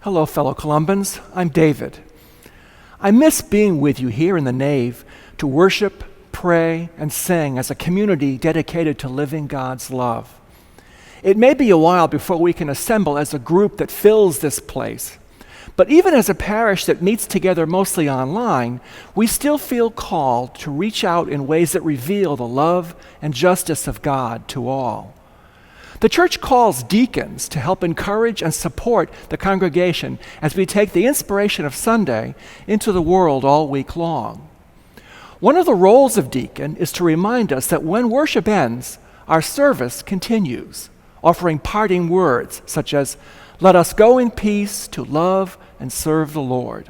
Hello, fellow Columbans. I'm David. I miss being with you here in the nave to worship, pray, and sing as a community dedicated to living God's love. It may be a while before we can assemble as a group that fills this place, but even as a parish that meets together mostly online, we still feel called to reach out in ways that reveal the love and justice of God to all. The church calls deacons to help encourage and support the congregation as we take the inspiration of Sunday into the world all week long. One of the roles of deacon is to remind us that when worship ends, our service continues, offering parting words such as, "Let us go in peace to love and serve the Lord."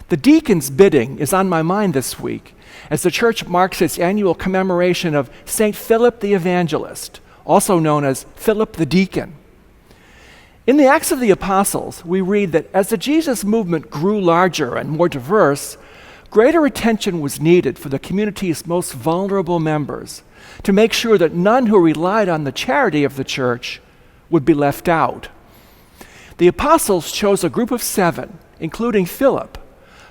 The deacon's bidding is on my mind this week as the church marks its annual commemoration of St. Philip the Evangelist, also known as Philip the Deacon. In the Acts of the Apostles, we read that as the Jesus movement grew larger and more diverse, greater attention was needed for the community's most vulnerable members to make sure that none who relied on the charity of the church would be left out. The apostles chose a group of 7, including Philip,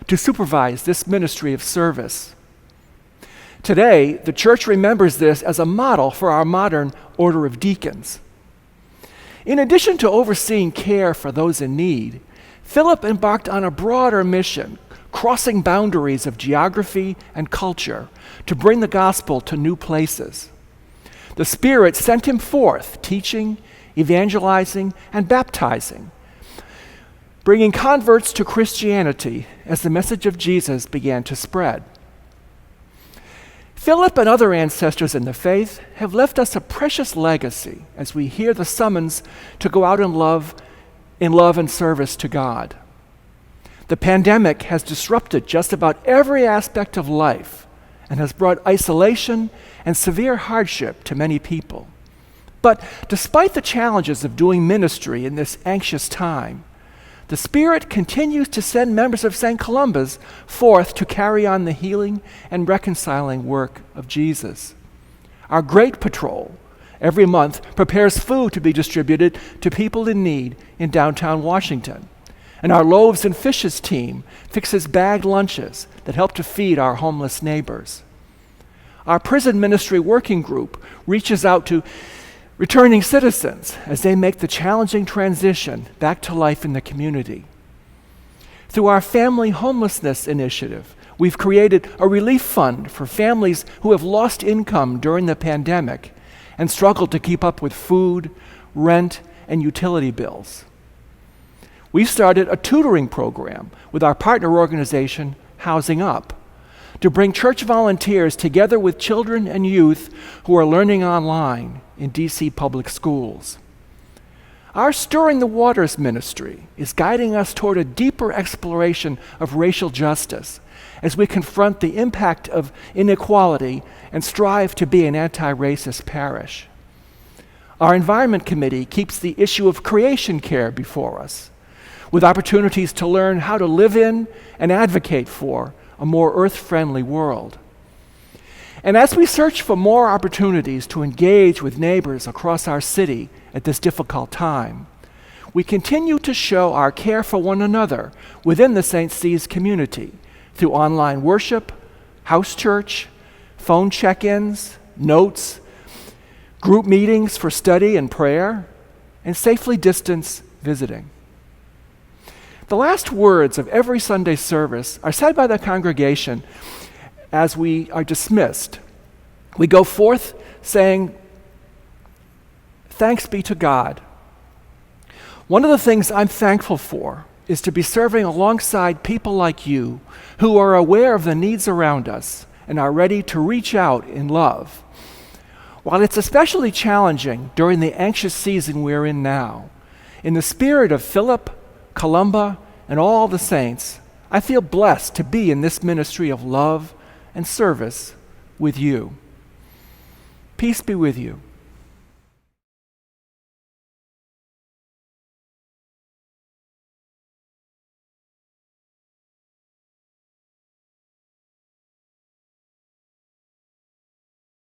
to supervise this ministry of service. Today, the church remembers this as a model for our modern order of deacons. In addition to overseeing care for those in need, Philip embarked on a broader mission, crossing boundaries of geography and culture to bring the gospel to new places. The Spirit sent him forth, teaching, evangelizing, and baptizing, bringing converts to Christianity as the message of Jesus began to spread. Philip and other ancestors in the faith have left us a precious legacy as we hear the summons to go out in love and service to God. The pandemic has disrupted just about every aspect of life and has brought isolation and severe hardship to many people. But despite the challenges of doing ministry in this anxious time, the Spirit continues to send members of St. Columba's forth to carry on the healing and reconciling work of Jesus. Our Great Patrol every month prepares food to be distributed to people in need in downtown Washington. And our Loaves and Fishes team fixes bagged lunches that help to feed our homeless neighbors. Our prison ministry working group reaches out to returning citizens as they make the challenging transition back to life in the community. Through our family homelessness initiative, we've created a relief fund for families who have lost income during the pandemic and struggled to keep up with food, rent, and utility bills. We started a tutoring program with our partner organization, Housing Up, to bring church volunteers together with children and youth who are learning online in DC public schools. Our Stirring the Waters ministry is guiding us toward a deeper exploration of racial justice as we confront the impact of inequality and strive to be an anti-racist parish. Our Environment Committee keeps the issue of creation care before us, with opportunities to learn how to live in and advocate for a more earth-friendly world. And as we search for more opportunities to engage with neighbors across our city at this difficult time, we continue to show our care for one another within the St. C's community through online worship, house church, phone check-ins, notes, group meetings for study and prayer, and safely distanced visiting. The last words of every Sunday service are said by the congregation as we are dismissed. We go forth saying, "Thanks be to God." One of the things I'm thankful for is to be serving alongside people like you who are aware of the needs around us and are ready to reach out in love. While it's especially challenging during the anxious season we're in now, in the spirit of Philip, Columba, and all the saints, I feel blessed to be in this ministry of love and service with you. Peace be with you.